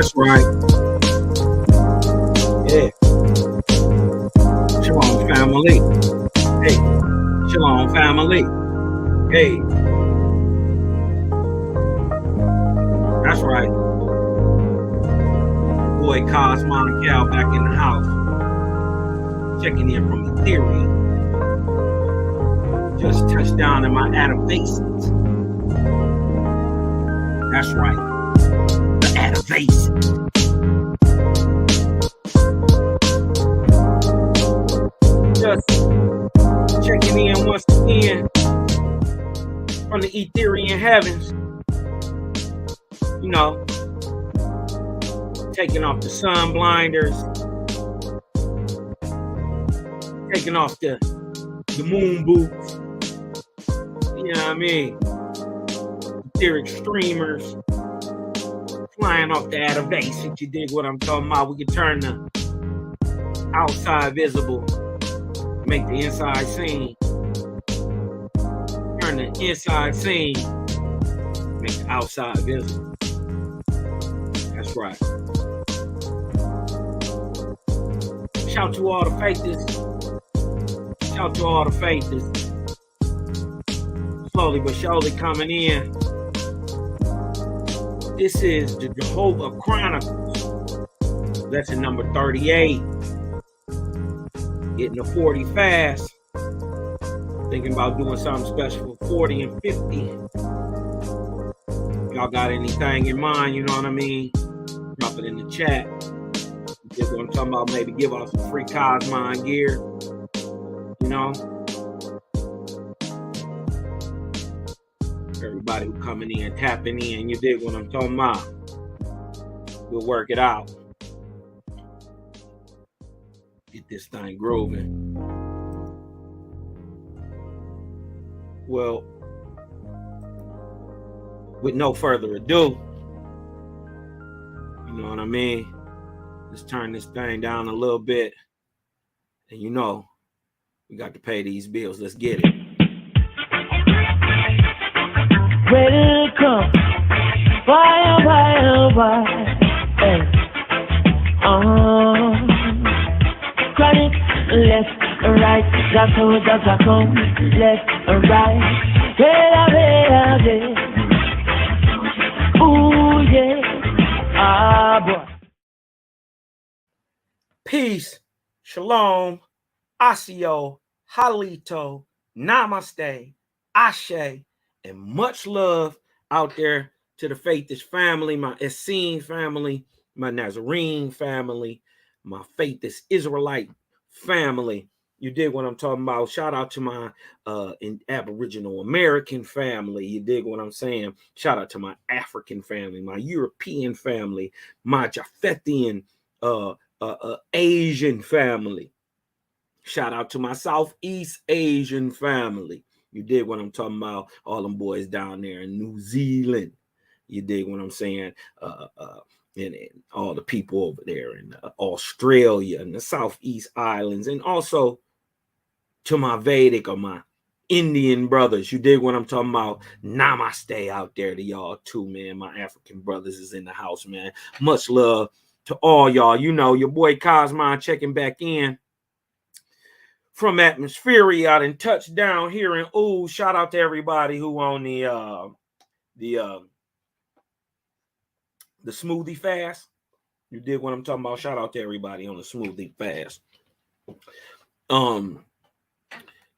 That's right. Yeah. Shalom, family. Hey. Shalom, family. Hey. That's right. Boy, Cosmon Cal back in the house. Checking in from Ethereum. Just touched down in my Adavations. That's right. The Adavations. Just checking in once again from the Ethereum heavens. You know, taking off the sun blinders, taking off the moon boots. You know what I mean? Etheric streamers, flying off the Adavations. You dig what I'm talking about? We can turn the outside visible, make the inside seen. Turn the inside seen, make the outside visible. That's right. Shout to all the faithers. Shout to all the faithers. Slowly but surely coming in. This is the Jehovah Chronicles. Lesson number 38. Getting to 40 fast. Thinking about doing something special for 40 and 50. Y'all got anything in mind, you know what I mean? Drop it in the chat. Just what I'm talking about, maybe give us some free Cosmon gear. You know? Everybody who coming in, tapping in, you dig what I'm talking about? We'll work it out. Get this thing grooving. Well, with no further ado, you know what I mean? Let's turn this thing down a little bit. And you know, we got to pay these bills. Let's get it. Welcome. Why? Chronic, left, right. That's how I come. Left, right. Ooh, yeah. Ah, boy. Peace, shalom, asio, halito, namaste, ashe, and much love out there to the Faithish family, my Essene family, my Nazarene family, my Faithish Israelite family. You dig what I'm talking about? Shout out to my Aboriginal American family. You dig what I'm saying? Shout out to my African family, my European family, my Japhethian Asian family. Shout out to my Southeast Asian family. You dig what I'm talking about? All them boys down there in New Zealand. You dig what I'm saying? And all the people over there in Australia and the Southeast Islands. And also to my Vedic or my Indian brothers. You dig what I'm talking about? Namaste out there to y'all too, man. My African brothers is in the house, man. Much love to all y'all. You know, your boy Cosmon checking back in from Atmosphere out in touchdown here in Ooh. Shout out to everybody who on the smoothie fast. You dig what I'm talking about? Shout out to everybody on the smoothie fast.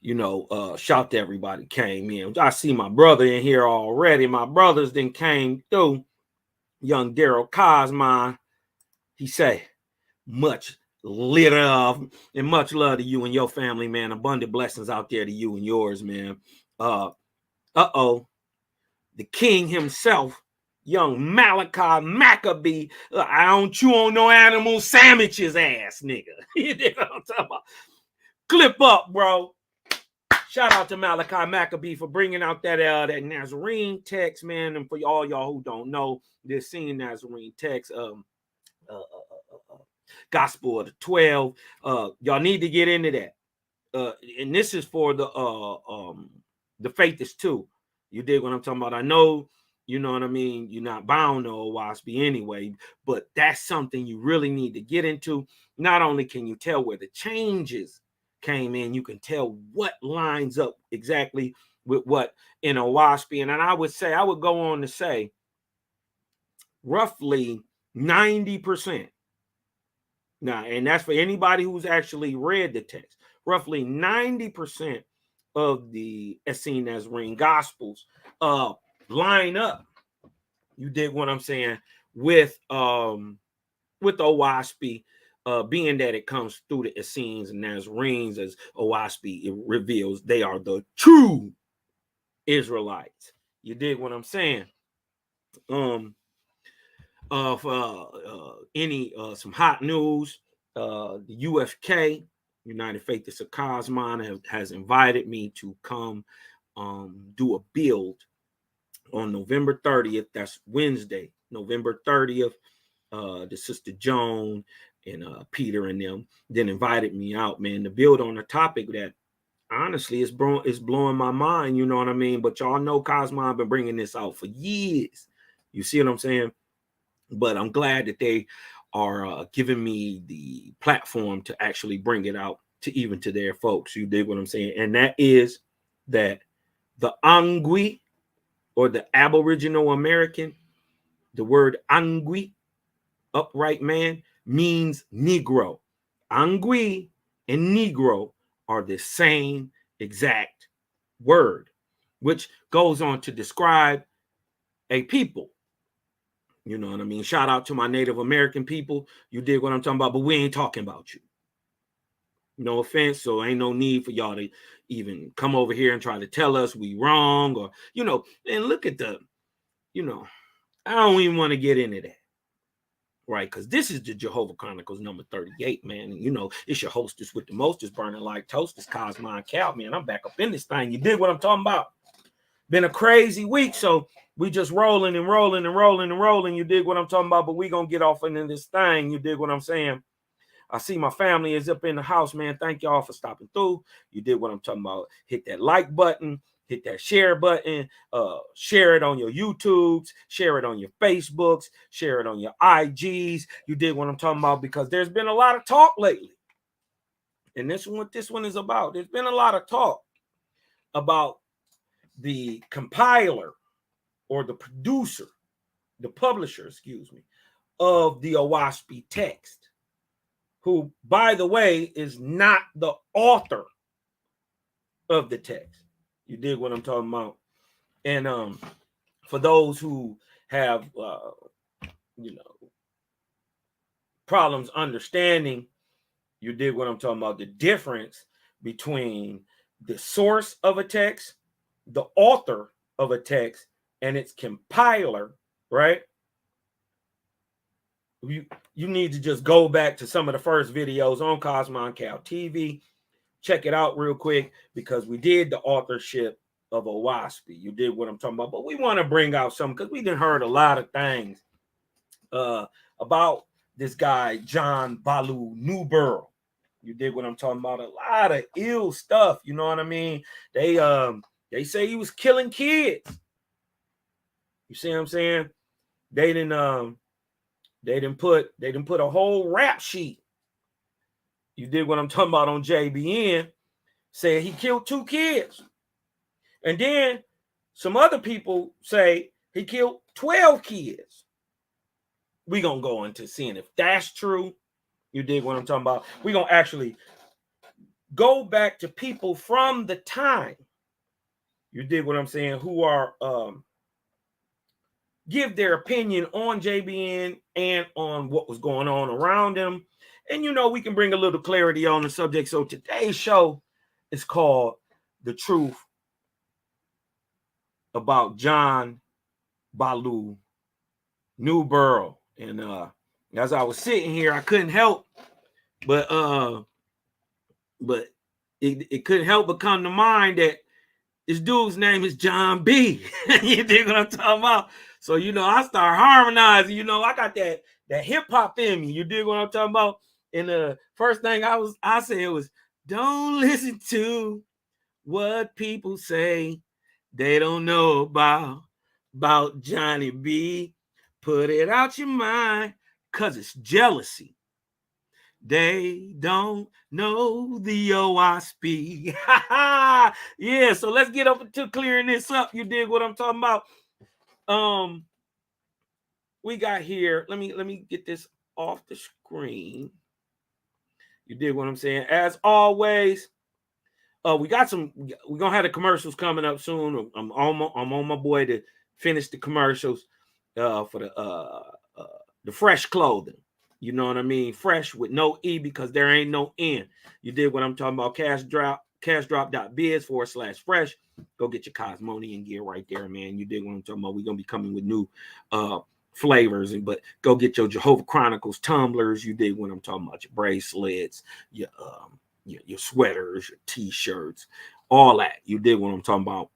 You know, shout to everybody came in. I see my brother in here already. My brothers then came through. Young Daryl Cosmon. He say, much lit up and much love to you and your family, man. Abundant blessings out there to you and yours, man. The king himself, young Malachi Maccabee. I don't chew on no animal sandwiches, ass nigga. You know what I'm talking about? Clip up, bro. Shout out to Malachi Maccabee for bringing out that Nazarene text, man. And for all y'all who don't know, this singing Nazarene text, Gospel of the 12. Y'all need to get into that. And this is for the Faithish too. You dig what I'm talking about? I know You know what I mean? You're not bound to Owaspy anyway, but that's something you really need to get into. Not only can you tell where the changes came in, you can tell what lines up exactly with what in Owaspy. And I would say, I would go on to say roughly 90%. Now, and that's for anybody who's actually read the text. Roughly 90% of the Essene Nazarene Gospels line up. You dig what I'm saying? With Owaspy, being that it comes through the Essenes and Nazarenes, as Owaspy it reveals, they are the true Israelites. You dig what I'm saying? Some hot news, the UFK, United Faith of Cosmon, has invited me to come do a build on November 30th. That's Wednesday, November 30th. The Sister Joan and Peter and them then invited me out, man, to build on a topic that honestly is blowing my mind. You know what I mean? But y'all know Cosmon been bringing this out for years. You see what I'm saying? But I'm glad that they are giving me the platform to actually bring it out to their folks. You dig what I'm saying? And that is that the Angwi, or the Aboriginal American, the word Angwi, upright man, means Negro. Angwi and Negro are the same exact word, which goes on to describe a people. You know what I mean? Shout out to my Native American people. You dig what I'm talking about? But we ain't talking about you. No offense. So ain't no need for y'all to even come over here and try to tell us we wrong, or, you know, and look at the, you know, I don't even want to get into that. Right? Because this is the Jehovah Chronicles number 38, man. And, you know, it's your hostess with the mostest, burning like toasters, Cosmon Cal, man. I'm back up in this thing. You dig what I'm talking about? Been a crazy week, so we just rolling and rolling and rolling and rolling. You dig what I'm talking about? But we gonna get off into this thing. You dig what I'm saying? I see my family is up in the house, man. Thank y'all for stopping through. You dig what I'm talking about? Hit that like button, hit that share button, share it on your YouTubes, share it on your Facebooks, share it on your IGs. You dig what I'm talking about? Because there's been a lot of talk lately. And this is what this one is about. There's been a lot of talk about the compiler, or the producer, the publisher, of the Owaspy text, who, by the way, is not the author of the text. You dig what I'm talking about? And for those who have, problems understanding, you dig what I'm talking about, the difference between the source of a text, the author of a text, and its compiler, right? You need to just go back to some of the first videos on Cosmon Cal TV. Check it out real quick, because we did the authorship of Owaspy. You did what I'm talking about. But we want to bring out some, because we done heard a lot of things about this guy, John Balu Newborough. You did what I'm talking about. A lot of ill stuff. You know what I mean? They say he was killing kids. You see what I'm saying? They didn't put a whole rap sheet. You did what I'm talking about on JBN, said he killed 2 kids. And then some other people say he killed 12 kids. We're going to go into seeing if that's true. You dig what I'm talking about? We're going to actually go back to people from the time, you dig what I'm saying, who are give their opinion on JBN and on what was going on around them. And, you know, we can bring a little clarity on the subject. So today's show is called The Truth About John Balu Newborough. And as I was sitting here, I couldn't help but it couldn't help but come to mind that this dude's name is John B. You dig what I'm talking about? So, you know, I start harmonizing. You know, I got that hip hop in me. You dig what I'm talking about? And the first thing I said was, don't listen to what people say they don't know about about Johnny B. Put it out your mind, cause it's jealousy. They don't know the OSP. Yeah, so let's get up to clearing this up. You dig what I'm talking about? We got here. Let me get this off the screen. You dig what I'm saying? As always, we're gonna have the commercials coming up soon. I'm on my boy to finish the commercials for the fresh clothing. You know what I mean? Fresh with no E because there ain't no N. You dig what I'm talking about? Cashdrop.biz/fresh. Go get your Cosmonian gear right there, man. You dig what I'm talking about? We're gonna be coming with new flavors, but go get your Jehovih Chronicles tumblers. You dig what I'm talking about? Your bracelets, your sweaters, your t-shirts, all that. You dig what I'm talking about?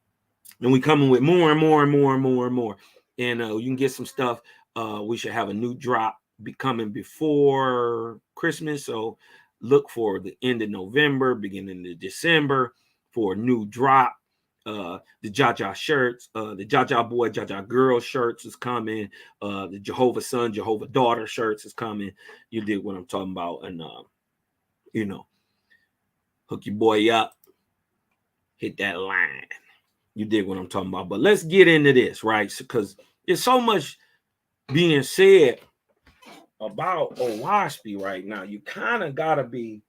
And we coming with more and more and more and more and more. And you can get some stuff. We should have a new drop be coming before Christmas. So look for the end of November, beginning of December for a new drop. The Jaja shirts, the Jaja boy, Jaja girl shirts is coming. The Jehovah son, Jehovah daughter shirts is coming. You dig what I'm talking about? And hook your boy up, hit that line. You dig what I'm talking about? But let's get into this, right? Because there's so much being said about OWASP right now. You kind of gotta be,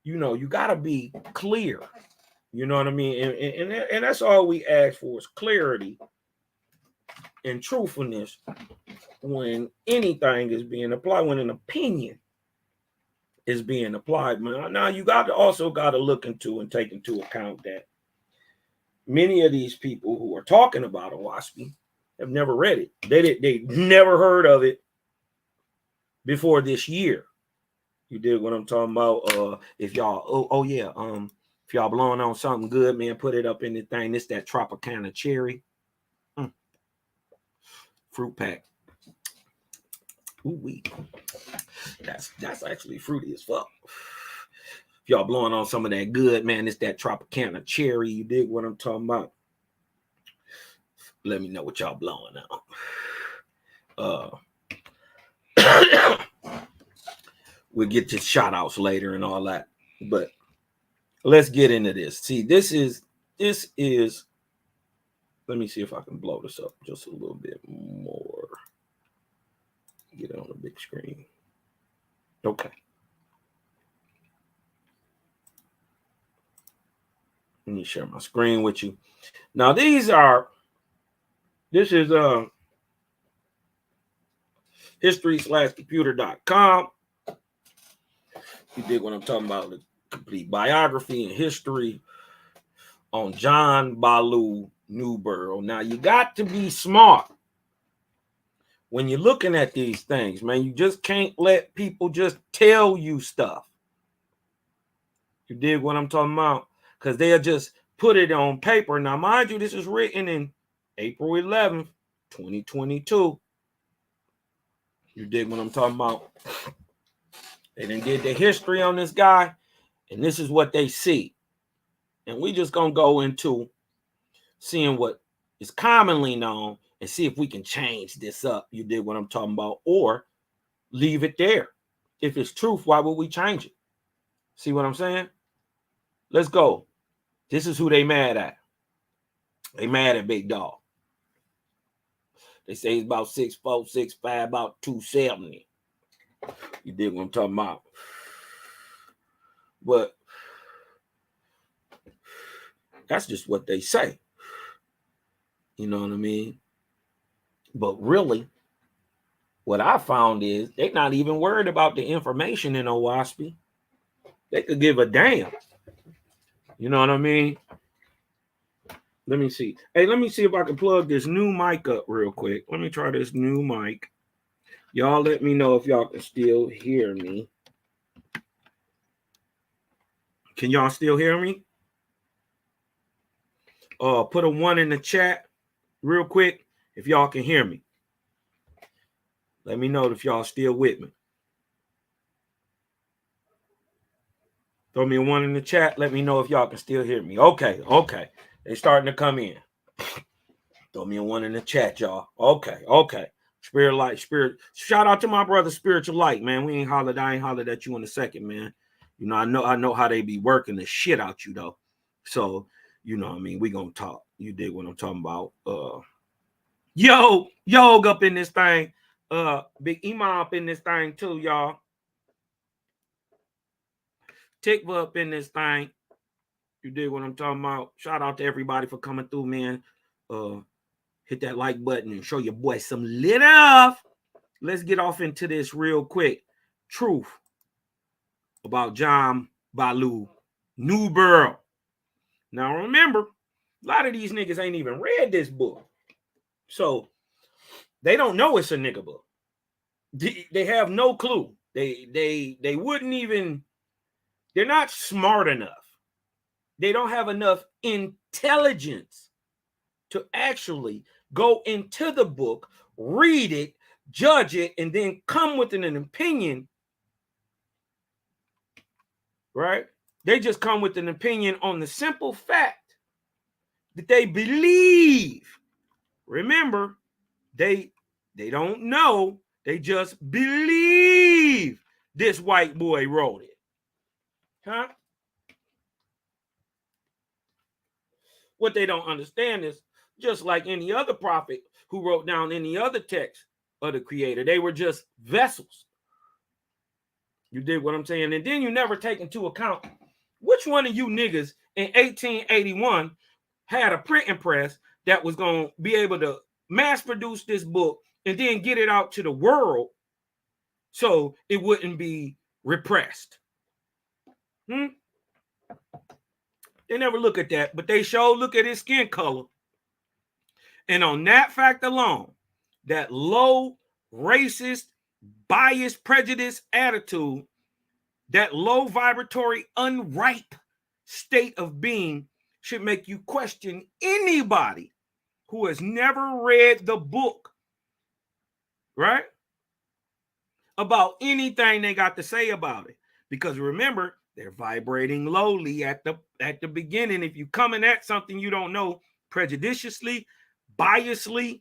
you gotta be clear. You know what I mean? And that's all we ask for is clarity and truthfulness when anything is being applied, when an opinion is being applied. Now you also got to look into and take into account that many of these people who are talking about OWASP have never read it. They never heard of it before this year. You dig what I'm talking about? If y'all, if y'all blowing on something good, man, put it up in the thing. It's that Tropicana cherry fruit pack. Ooh-wee. That's actually fruity as fuck. If y'all blowing on some of that good, man, it's that Tropicana cherry. You dig what I'm talking about? Let me know what y'all blowing on. We'll get to shout outs later and all that. But let's get into this. See, this is, let me see if I can blow this up just a little bit more. Get it on the big screen. Okay. Let me share my screen with you. Now, this is history/computer.com. You dig what I'm talking about? The complete biography and history on John Balu Newborough. Now, you got to be smart when you're looking at these things, man. You just can't let people just tell you stuff. You dig what I'm talking about? Because they'll just put it on paper. Now, mind you, this is written in April 11th, 2022. You dig what I'm talking about? They done did the history on this guy, and this is what they see. And we just going to go into seeing what is commonly known and see if we can change this up. You dig what I'm talking about? Or leave it there. If it's truth, why would we change it? See what I'm saying? Let's go. This is who they mad at. They mad at Big Dog. They say he's about 6'4", 6'5", about 270. You dig what I'm talking about? But that's just what they say. You know what I mean? But really, what I found is they're not even worried about the information in OWASP. They could give a damn. You know what I mean? Let me see. Hey, let me see if I can plug this new mic up real quick. Let me try this new mic. Y'all let me know if y'all can still hear me. Can y'all still hear me? Put a 1 in the chat real quick if y'all can hear me. Let me know if y'all still with me. Throw me a 1 in the chat. Let me know if y'all can still hear me. Okay. They starting to come in. Throw me a one in the chat, y'all. Okay. Spirit light, spirit. Shout out to my brother, Spiritual Light, man. We ain't hollered. I ain't hollered at you in a second, man. You know, I know how they be working the shit out you though. So, you know what I mean? We gonna talk. You dig what I'm talking about? Yo up in this thing. Big Imam up in this thing too, y'all. Tikva up in this thing. You dig what I'm talking about? Shout out to everybody for coming through, man. Hit that like button and show your boy some love. Let's get off into this real quick. Truth about John Baloo Newborough. Now remember, a lot of these niggas ain't even read this book. So they don't know it's a nigga book. They have no clue. They wouldn't even, they're not smart enough. They don't have enough intelligence to actually go into the book, read it, judge it, and then come with an opinion, right? They just come with an opinion on the simple fact that they believe. Remember, they don't know. They just believe this white boy wrote it. Huh? What they don't understand is, just like any other prophet who wrote down any other text of the Creator, they were just vessels. You dig what I'm saying? And then you never take into account which one of you niggas in 1881 had a printing press that was going to be able to mass produce this book and then get it out to the world so it wouldn't be repressed. They never look at that, but they sure look at his skin color. And on that fact alone, that low, racist, biased, prejudice attitude, that low vibratory, unripe state of being should make you question anybody who has never read the book, right? About anything they got to say about it. Because remember, they're vibrating lowly at the beginning. If you coming at something you don't know prejudiciously, biasly,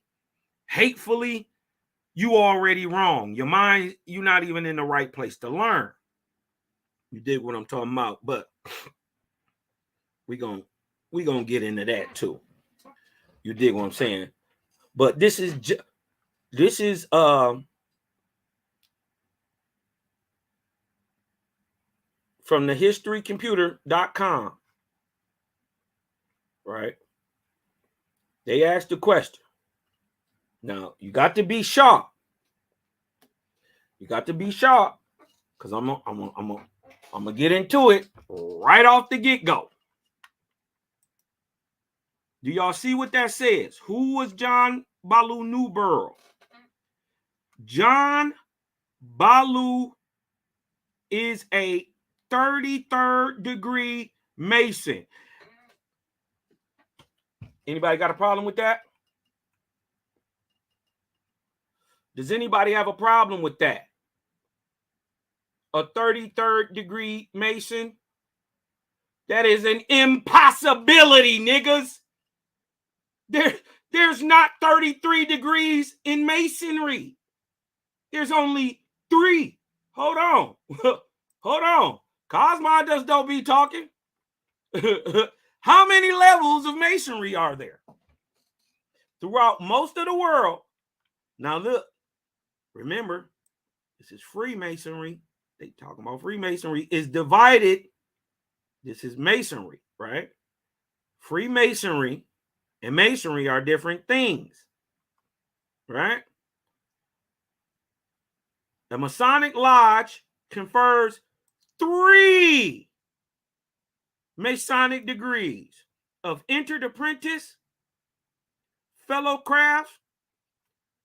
hatefully, you already wrong. Your mind, you're not even in the right place to learn. You dig what I'm talking about? But we gonna get into that too. You dig what I'm saying? But this is from the historycomputer.com, right? They asked the question. Now, you got to be sharp. You got to be sharp, because I'm gonna get into it right off the get-go. Do y'all see what that says? Who was John Baloo Newborough? John Baloo is a 33rd degree Mason. Anybody got a problem with that? Does anybody have a problem with that? A 33rd degree Mason? That is an impossibility, niggas. There's not 33 degrees in masonry. There's only 3. Hold on. Hold on. Cosmo just don't be talking. How many levels of masonry are there? Throughout most of the world. Now look, remember, this is Freemasonry. They talking about Freemasonry is divided. This is Masonry, right? Freemasonry and Masonry are different things, right? The Masonic Lodge confers 3 Masonic degrees of entered apprentice, fellow craft,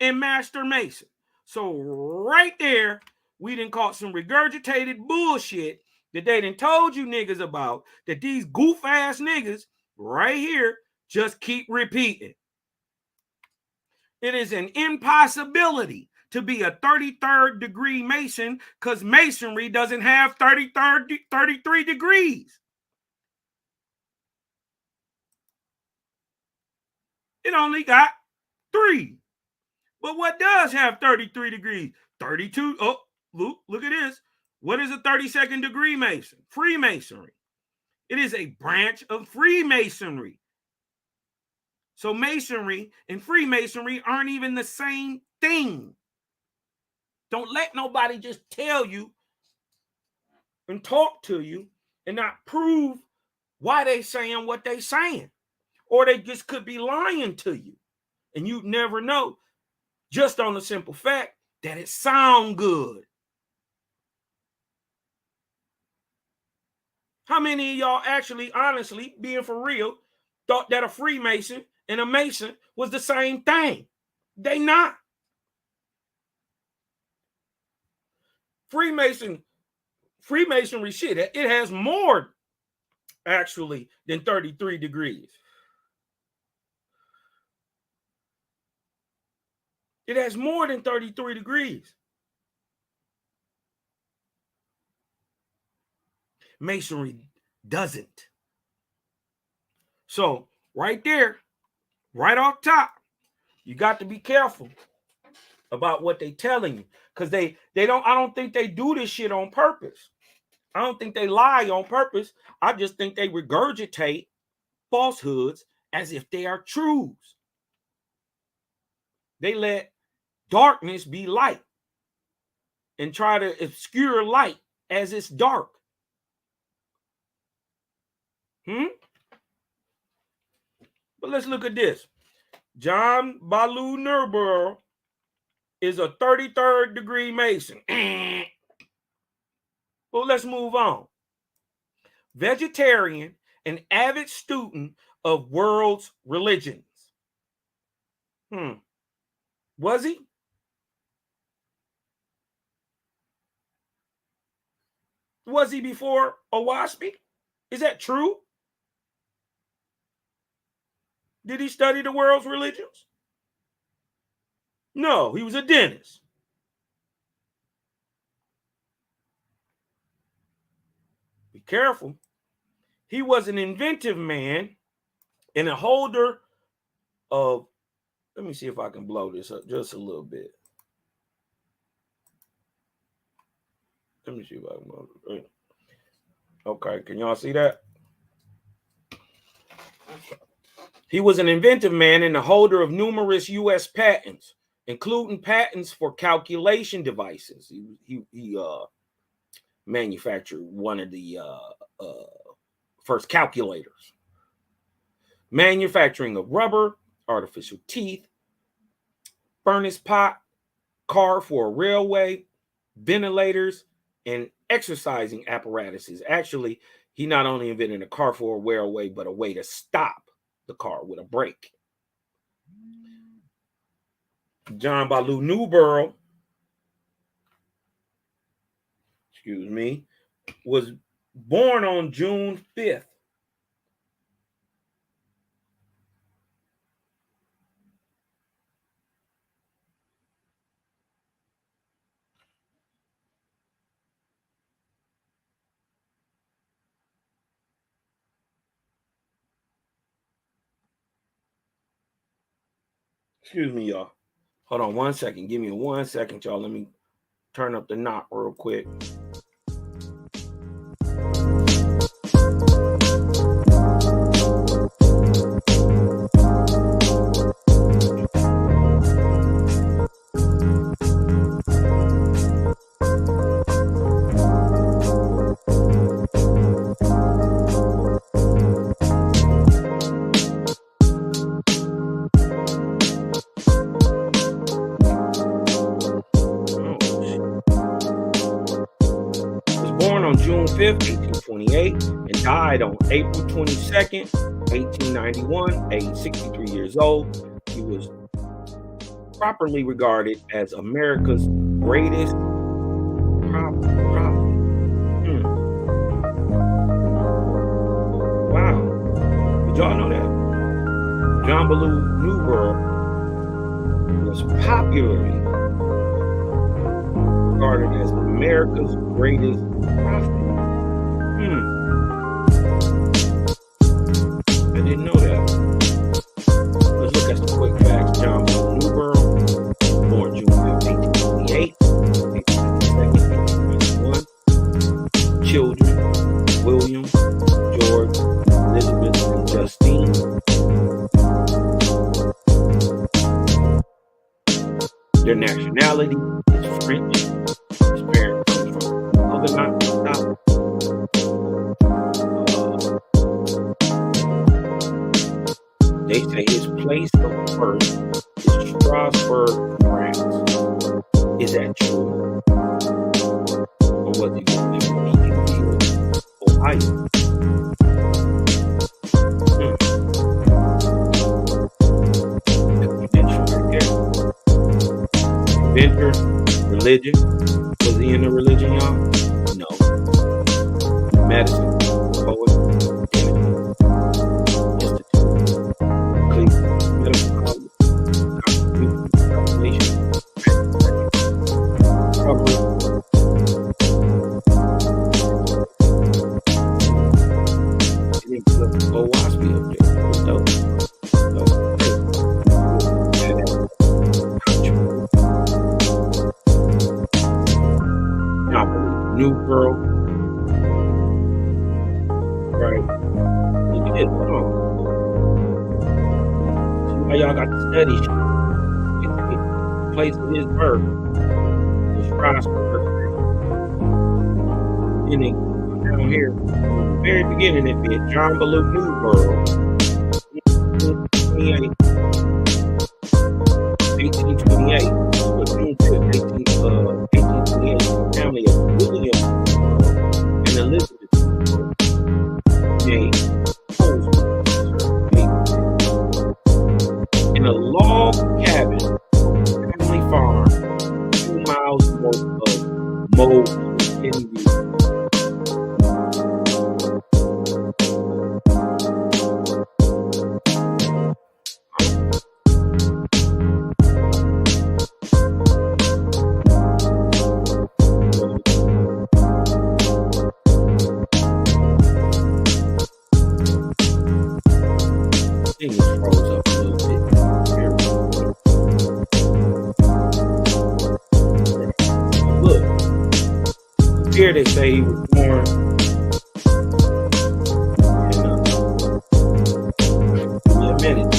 and master mason. So right there, we done caught some regurgitated bullshit that they done told you niggas about, that these goof ass niggas right here just keep repeating. It is an impossibility to be a 33rd degree Mason, because Masonry doesn't have 33 degrees. It only got 3. But what does have 33 degrees? 32. Oh, look at this. What is a 32nd degree Mason? Freemasonry. It is a branch of Freemasonry. So Masonry and Freemasonry aren't even the same thing. Don't let nobody just tell you and talk to you and not prove why they saying what they saying. Or they just could be lying to you. And you'd never know, just on the simple fact that it sound good. How many of y'all actually, honestly, being for real, thought that a Freemason and a Mason was the same thing? They not. Freemasonry shit, it has more actually than 33 degrees. It has more than 33 degrees. Masonry doesn't. So right there, right off top, you got to be careful about what they telling you, because I don't think they do this shit on purpose. I don't think they lie on purpose. I just think they regurgitate falsehoods as if they are truths. They let darkness be light and try to obscure light as it's dark. But let's look at this. John Balu Newborough is a 33rd degree Mason. Well, let's move on. Vegetarian and avid student of world's religions. Was he? Was he before Owaspy? Is that true? Did he study the world's religions? No, he was a dentist. Be careful. He was an inventive man and a holder of, let me see if I can blow this up just a little bit. Let me see if I can blow it. Okay, can y'all see that? He was an inventive man and the holder of numerous U.S. patents, including patents for calculation devices. He manufactured one of the first calculators. Manufacturing of rubber, artificial teeth, furnace pot, car for a railway, ventilators, and exercising apparatuses. Actually, he not only invented a car for a railway, but a way to stop the car with a brake. John Balu Newborough, was born on June 5th. Excuse me, y'all. Hold on 1 second. Give me 1 second, y'all. Let me turn up the knock real quick. June 5th, 1828, and died on April 22nd, 1891, age 63 years old. He was properly regarded as America's greatest prophet. Wow. Did y'all know that? John Balu Newborough was popularly regarded as America's greatest prophet. I didn't know that. Let's look at Their nationality is French. His parents come from Huguenot stock. They say his place of birth is Strasbourg, France. Is that true? Or was he born in Beaconville, Ohio? Inventor, religion. Was he in a religion, y'all? No. Medicine, poet, institute, Cleveland Medical College, calculation, recovery. And then put Bo Wasby up there. It was dope. Newborough, right? Look at this. Hold on. See why y'all got to study shit. The place of his birth was Strasbourg. And then down here, in the very beginning, it be John Ballou Newborough, 1828. But June 5th, 1828, family of William and Elizabeth named in a log cabin, family farm, 2 miles north of Moe. Here they say he was born in a minute.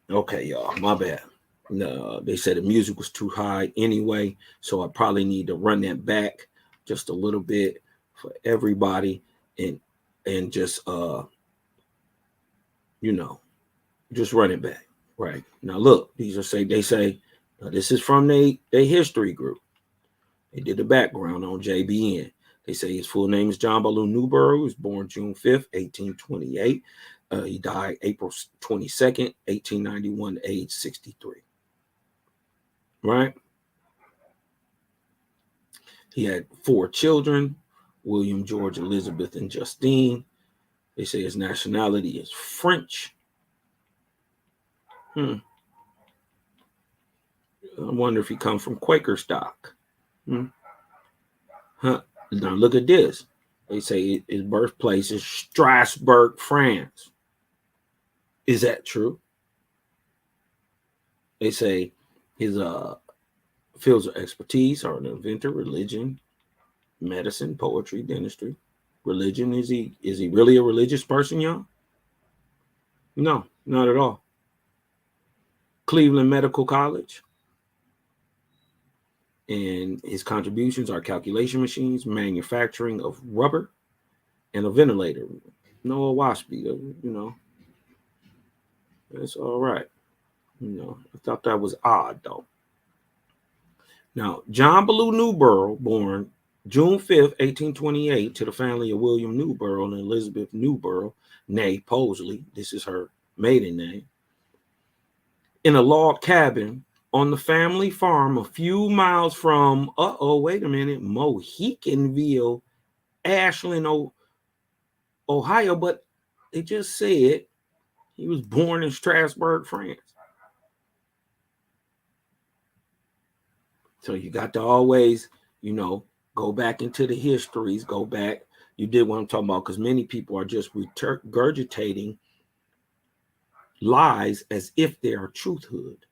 Okay, y'all, my bad. No, they said the music was too high anyway, so I probably need to run that back just a little bit for everybody and just just run it back. Right. Now look, they say this is from their history group. They did the background on JBN. They say his full name is John Ballou Newborough. He was born June 5th, 1828. He died April 22nd, 1891, age 63. Right? He had 4 children, William, George, Elizabeth, and Justine. They say his nationality is French. I wonder if he comes from Quaker stock. Now look at this. They say his birthplace is Strasbourg, France. Is that true? They say his Fields of expertise are an inventor, religion, medicine, poetry, dentistry. Religion, is he really a religious person, y'all? No, not at all. Cleveland Medical College. And his contributions are calculation machines, manufacturing of rubber, and a ventilator. Noah Washby, that's all right. I thought that was odd, though. Now, John Ballou Newborough, born June 5th, 1828, to the family of William Newborough and Elizabeth Newborough, née Posley. This is her maiden name. In a log cabin on the family farm a few miles from, Mohicanville, Ashland, Ohio, but it just said he was born in Strasbourg, France. So you got to always, go back into the histories, go back. You did what I'm talking about, because many people are just regurgitating lies as if they are truthhood.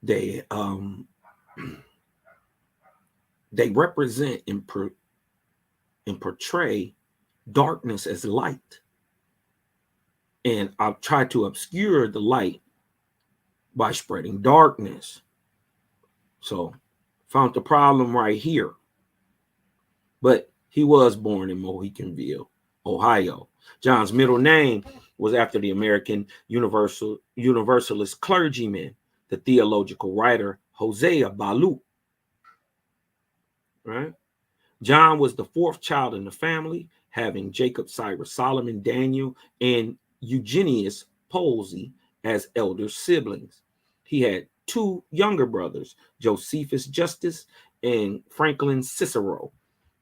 They represent and portray darkness as light. And I'll try to obscure the light by spreading darkness. So found the problem right here. But he was born in Mohicanville, Ohio. John's middle name was after the American Universalist clergyman, the theological writer Hosea Ballou. Right? John was the fourth child in the family, having Jacob, Cyrus, Solomon, Daniel, and Eugenius Posey as elder siblings. He had two younger brothers, Josephus Justus and Franklin Cicero,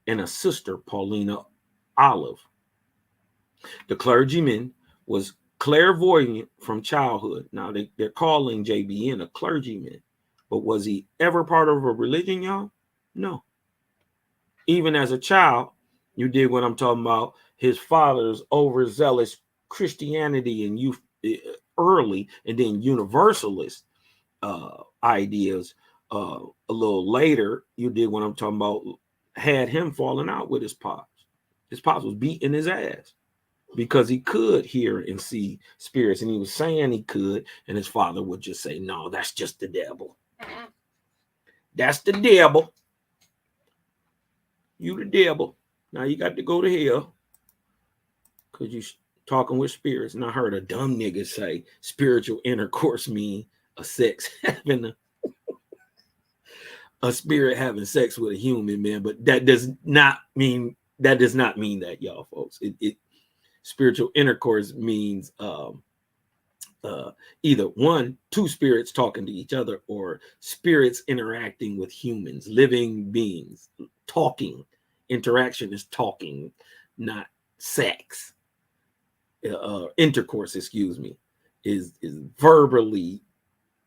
and a sister, Paulina Olive. The clergyman was clairvoyant from childhood. Now, they're calling JBN a clergyman, but was he ever part of a religion, y'all? No. Even as a child, you did what I'm talking about. His father's overzealous Christianity and youth early, and then Universalist ideas a little later. You did what I'm talking about. Had him falling out with his pops. His pops was beating his ass because he could hear and see spirits, and he was saying he could, and his father would just say, "No, that's just the devil. That's the devil. You the devil. Now you got to go to hell because you talking with spirits." And I heard a dumb nigga say spiritual intercourse mean a sex having a spirit having sex with a human, man. But that does not mean that, y'all, folks. It spiritual intercourse means either one, two spirits talking to each other, or spirits interacting with humans, living beings. Talking, interaction is talking, not sex. Intercourse, is verbally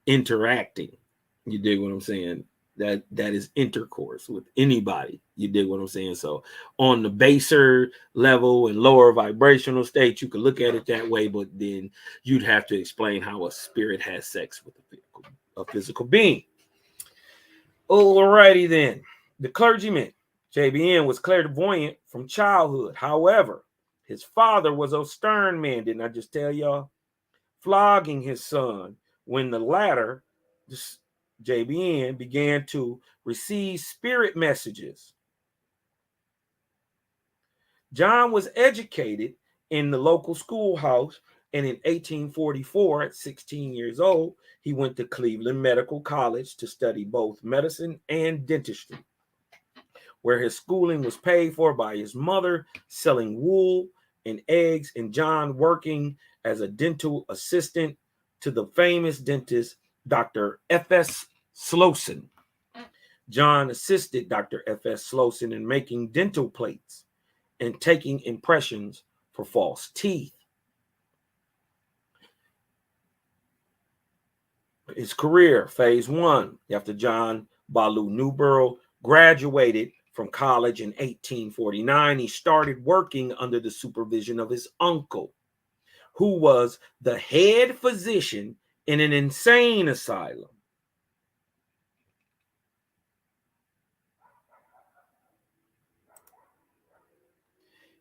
interacting. You dig what I'm saying? That is intercourse with anybody. You dig what I'm saying? So on the baser level and lower vibrational state, you could look at it that way, but then you'd have to explain how a spirit has sex with a physical being. Alrighty then. The clergyman, JBN, was clairvoyant from childhood. However, his father was a stern man, didn't I just tell y'all? Flogging his son when the latter, JBN, began to receive spirit messages. John was educated in the local schoolhouse, and in 1844, at 16 years old, he went to Cleveland Medical College to study both medicine and dentistry, where his schooling was paid for by his mother selling wool and eggs, and John working as a dental assistant to the famous dentist, Dr. F.S. Slocum. John assisted Dr. F.S. Slocum in making dental plates and taking impressions for false teeth. His career, phase one, after John Ballou Newborough graduated from college in 1849, he started working under the supervision of his uncle, who was the head physician in an insane asylum.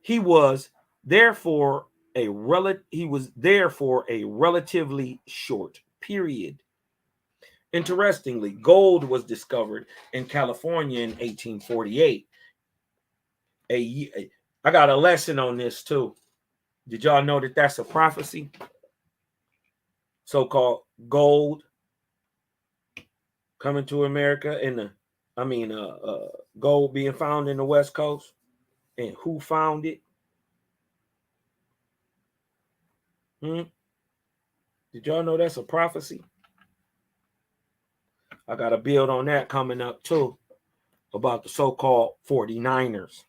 He was there for a relatively short period. Interestingly, gold was discovered in California in 1848. I got a lesson on this too. Did y'all know that that's a prophecy? So-called gold coming to America gold being found in the West Coast, and who found it? Did y'all know that's a prophecy? I got a build on that coming up too, about the so-called 49ers.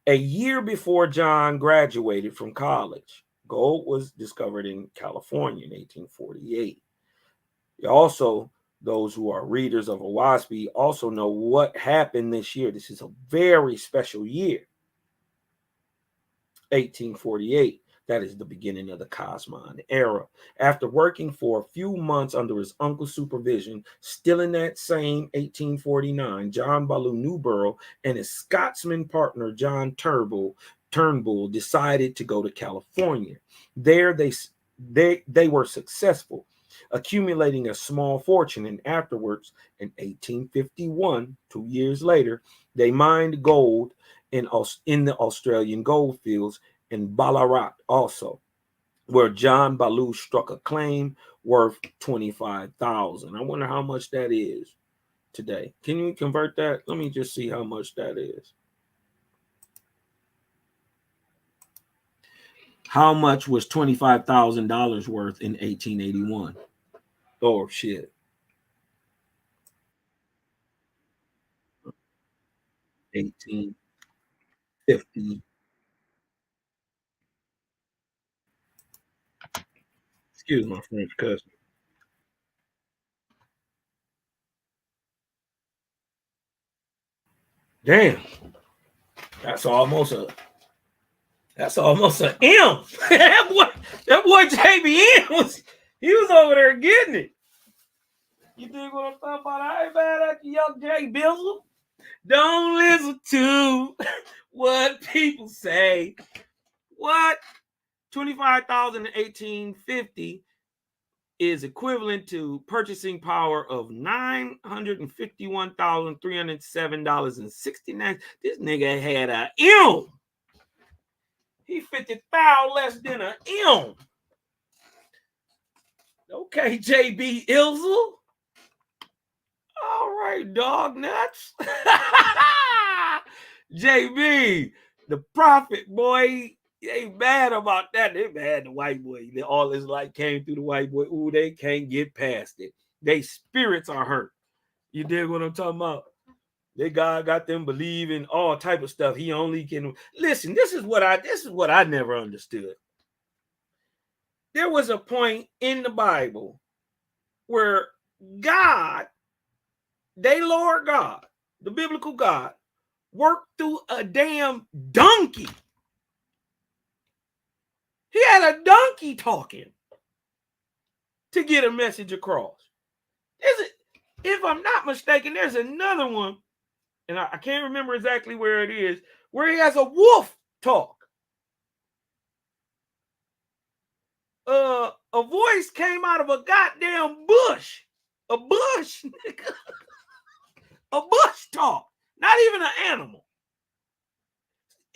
A year before John graduated from college, gold was discovered in California in 1848. Also, those who are readers of Owaspy also know what happened this year. This is a very special year. 1848. That is the beginning of the Cosmon era. After working for a few months under his uncle's supervision, still in that same 1849, John Ballou Newborough and his Scotsman partner, John Turnbull, decided to go to California. There they were successful, accumulating a small fortune, and afterwards, in 1851, 2 years later, they mined gold in the Australian gold fields in Ballarat also, where John Ballou struck a claim worth $25,000. I wonder how much that is today. Can you convert that? Let me just see how much that is. How much was $25,000 worth in 1881? Oh, shit. 1850. Excuse my French cousin. Damn. That's almost an M. that boy JBN he was over there getting it. You dig what I'm talking about? I ain't mad at you, young Jay Bizzle. Don't listen to what people say. What? 25,000 in 1850 is equivalent to purchasing power of $951,307.69. This nigga had a M. He 50,000 less than an M. Okay, JB Ilzel. All right, dog nuts. JB, the prophet, boy, they ain't mad about that. They mad the white boy. All this light came through the white boy. Ooh, they can't get past it. They spirits are hurt. You dig what I'm talking about? They got them believing all type of stuff. He only can listen. This is what I never understood. There was a point in the Bible where God, Lord God, the biblical God, worked through a damn donkey. He had a donkey talking to get a message across. If I'm not mistaken, there's another one, and I can't remember exactly where it is, where he has a wolf talk. A voice came out of a goddamn bush. A bush, nigga. A bush talk. Not even an animal.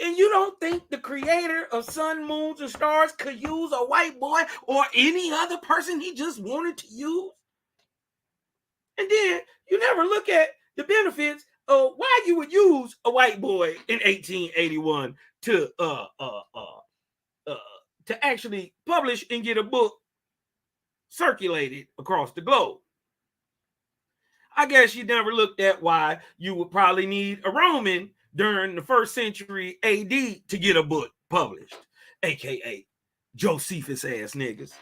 And you don't think the creator of sun, moons, and stars could use a white boy or any other person he just wanted to use? And then you never look at the benefits of why you would use a white boy in 1881 to actually publish and get a book circulated across the globe. I guess you never looked at why you would probably need a Roman during the 1st century AD to get a book published, aka Josephus ass niggas.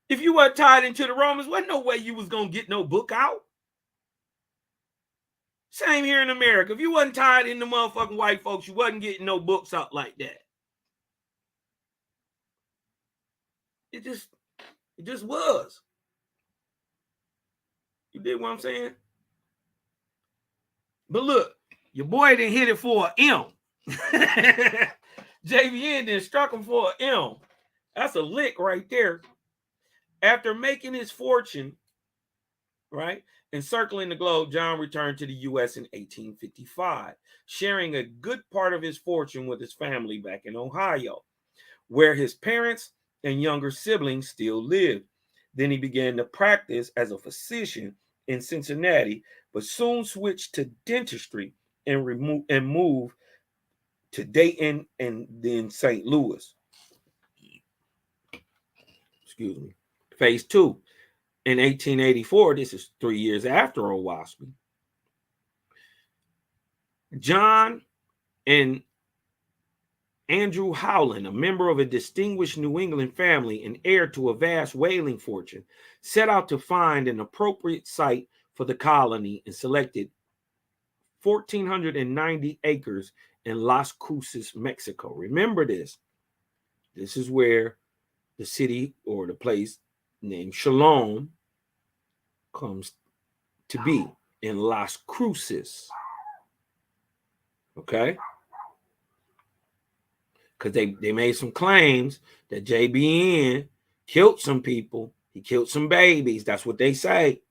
If you weren't tied into the Romans, wasn't no way you was gonna get no book out. Same here in America. If you wasn't tied into motherfucking white folks, you wasn't getting no books out like that. It just was. You dig what I'm saying? But look, Your boy didn't hit it for an M. JVN then struck him for an M. That's a lick right there. After making his fortune, right, encircling the globe, John returned to the U.S. in 1855, sharing a good part of his fortune with his family back in Ohio, where his parents and younger siblings still lived. Then he began to practice as a physician in Cincinnati, but soon switched to dentistry and moved to Dayton and then St. Louis. Excuse me. Phase 2. In 1884, this is 3 years after Owaspy, John and Andrew Howland, a member of a distinguished New England family and heir to a vast whaling fortune, set out to find an appropriate site for the colony and selected 1,490 acres in Las Cruces, Mexico. Remember this. This is where the city or the place named Shalom comes to be, in Las Cruces. Okay? Because they made some claims that JBN killed some people. He killed some babies. That's what they say.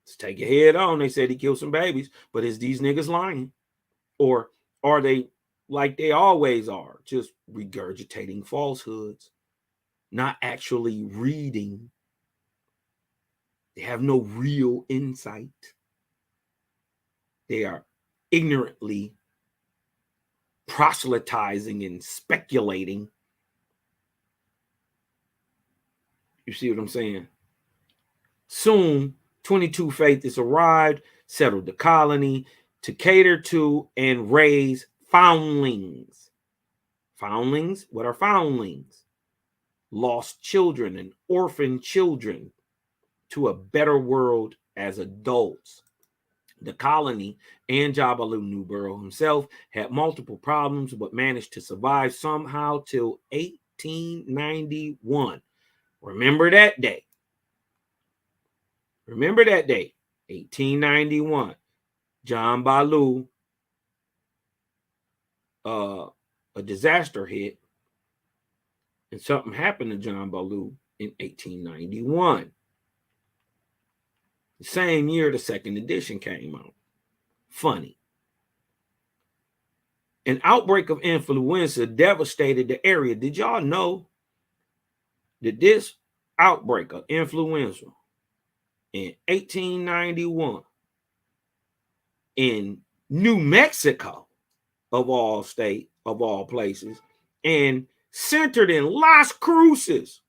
Let's take it head on. They said he killed some babies. But is these niggas lying? Or are they like they always are, just regurgitating falsehoods, not actually reading? They have no real insight. They are ignorantly proselytizing and speculating. You see what I'm saying? Soon, 22 Faithists arrived, settled the colony to cater to and raise foundlings. Foundlings? What are foundlings? Lost children and orphan children to a better world as adults. The colony and Jabalu Newborough himself had multiple problems, but managed to survive somehow till 1891. Remember that day. Remember that day, 1891. John Balu, a disaster hit, and something happened to John Balu in 1891. The same year, the second edition came out. Funny. An outbreak of influenza devastated the area. Did y'all know that this outbreak of influenza in 1891 in New Mexico, of all places, and centered in Las Cruces,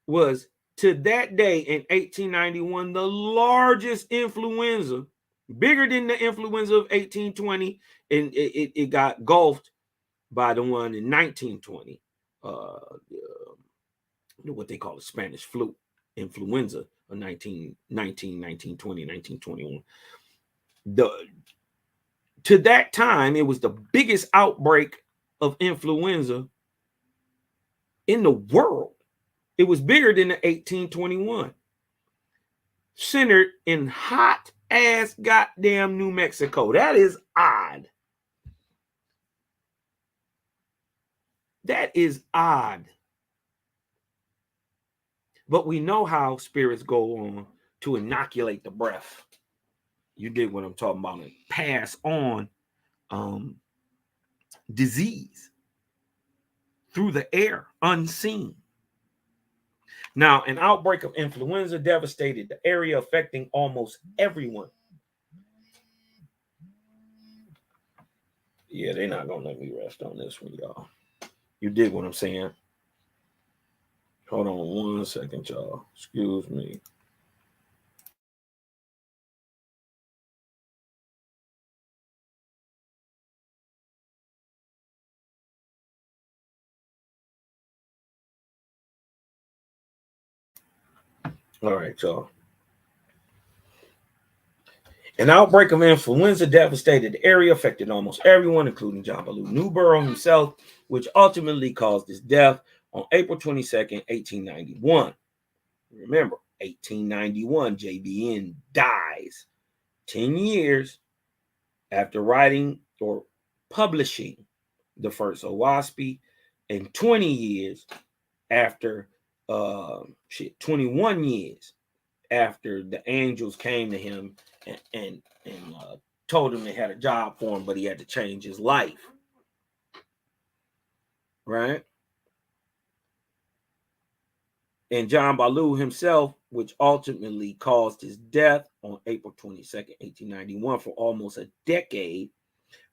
was to that day in 1891 the largest influenza, bigger than the influenza of 1820, and it got gulfed by the one in 1920, what they call the Spanish flu, influenza of 1920, 1921. To that time, it was the biggest outbreak of influenza in the world. It was bigger than the 1821. Centered in hot ass goddamn New Mexico. That is odd. That is odd. But we know how spirits go on to inoculate the breath. You dig what I'm talking about? And pass on disease through the air, unseen. Now, an outbreak of influenza devastated the area, affecting almost everyone. Yeah, they're not going to let me rest on this one, y'all. You dig what I'm saying? Hold on 1 second, y'all. Excuse me. All right, y'all. An outbreak of influenza devastated the area, affected almost everyone, including John Balu Newborough himself, which ultimately caused his death on April 22nd, 1891. Remember, 1891, JBN dies 10 years after writing or publishing the first Owaspy, and 20 years after 21 years after the angels came to him and told him they had a job for him, but he had to change his life. Right? And John Baloo himself, which ultimately caused his death on April 22nd, 1891, for almost a decade,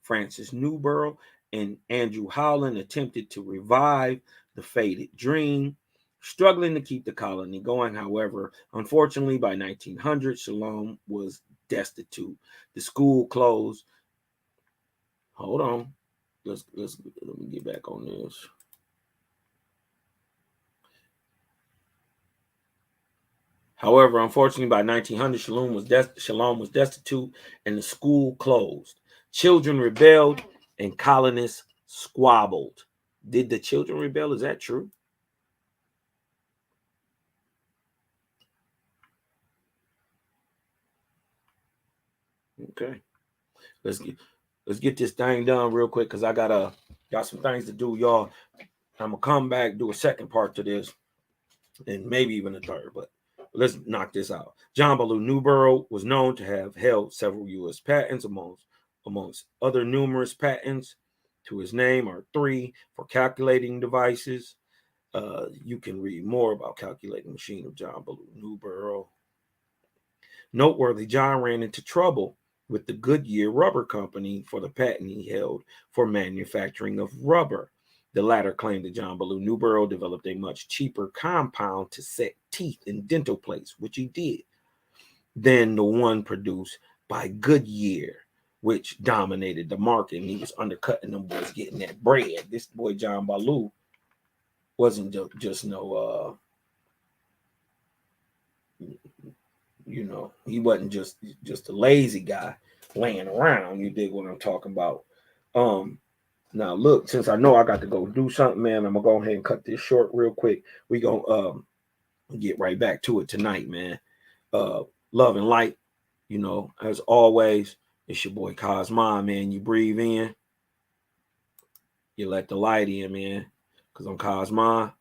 Francis Newborough and Andrew Howland attempted to revive the faded dream, struggling to keep the colony going. However, unfortunately, by 1900, Shalom was destitute. The school closed. Hold on. Let me get back on this. However, unfortunately, by 1900, Shalom was destitute and the school closed. Children rebelled and colonists squabbled. Did the children rebel? Is that true? Okay. Let's get this thing done real quick because I got some things to do, y'all. I'm gonna come back, do a second part to this, and maybe even a third, but let's knock this out. John Baloo Newborough was known to have held several U.S. patents. Amongst other numerous patents to his name are 3 for calculating devices. You can read more about calculating machine of John Baloo Newborough. Noteworthy, John ran into trouble with the Goodyear Rubber Company for the patent he held for manufacturing of rubber. The latter claimed that John Baloo Newborough developed a much cheaper compound to set teeth in dental plates, which he did, than the one produced by Goodyear, which dominated the market, and he was undercutting them boys getting that bread. This boy John Baloo wasn't just no he wasn't just a lazy guy laying around. You dig what I'm talking about? Now look, since I know I got to go do something, man, I'm gonna go ahead and cut this short real quick. We gonna get right back to it tonight, man. Love and light, as always. It's your boy Cosmon, man. You breathe in, you let the light in, man. Cause I'm Cosmon,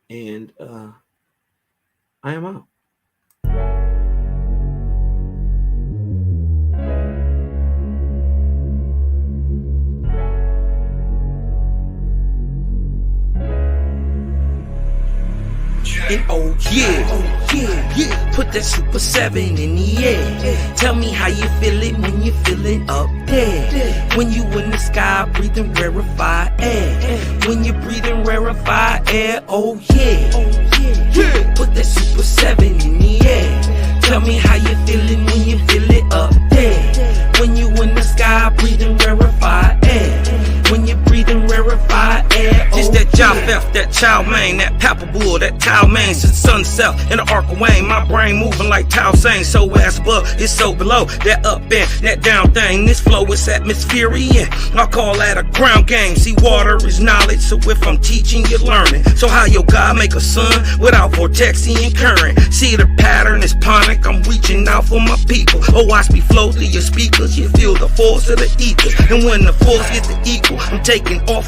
and I am out. And oh yeah, put that Super 7 in the air. Tell me how you feel it when you're feeling up there. When you in the sky breathing rarefied air. When you're breathing rarefied air, oh yeah. Put that Super 7 in the air. Tell me how you feeling when you feel it up there. When you in the sky breathing rarefied air. When you're breathing rarefied air, just that Japheth, that chow mein, that Papabull, that Tao mein, since sunset in the arc of Wayne, my brain moving like Tao Sane. So as above, it's so below, that up and that down thing. This flow is atmospherian, I call that a ground game. See, water is knowledge, so if I'm teaching, you're learning. So how your God make a sun without vortexian current? See, the pattern is ponic, I'm reaching out for my people. Owaspy flow through your speakers, you feel the force of the ether. And when the force gets the equal, I'm taking off like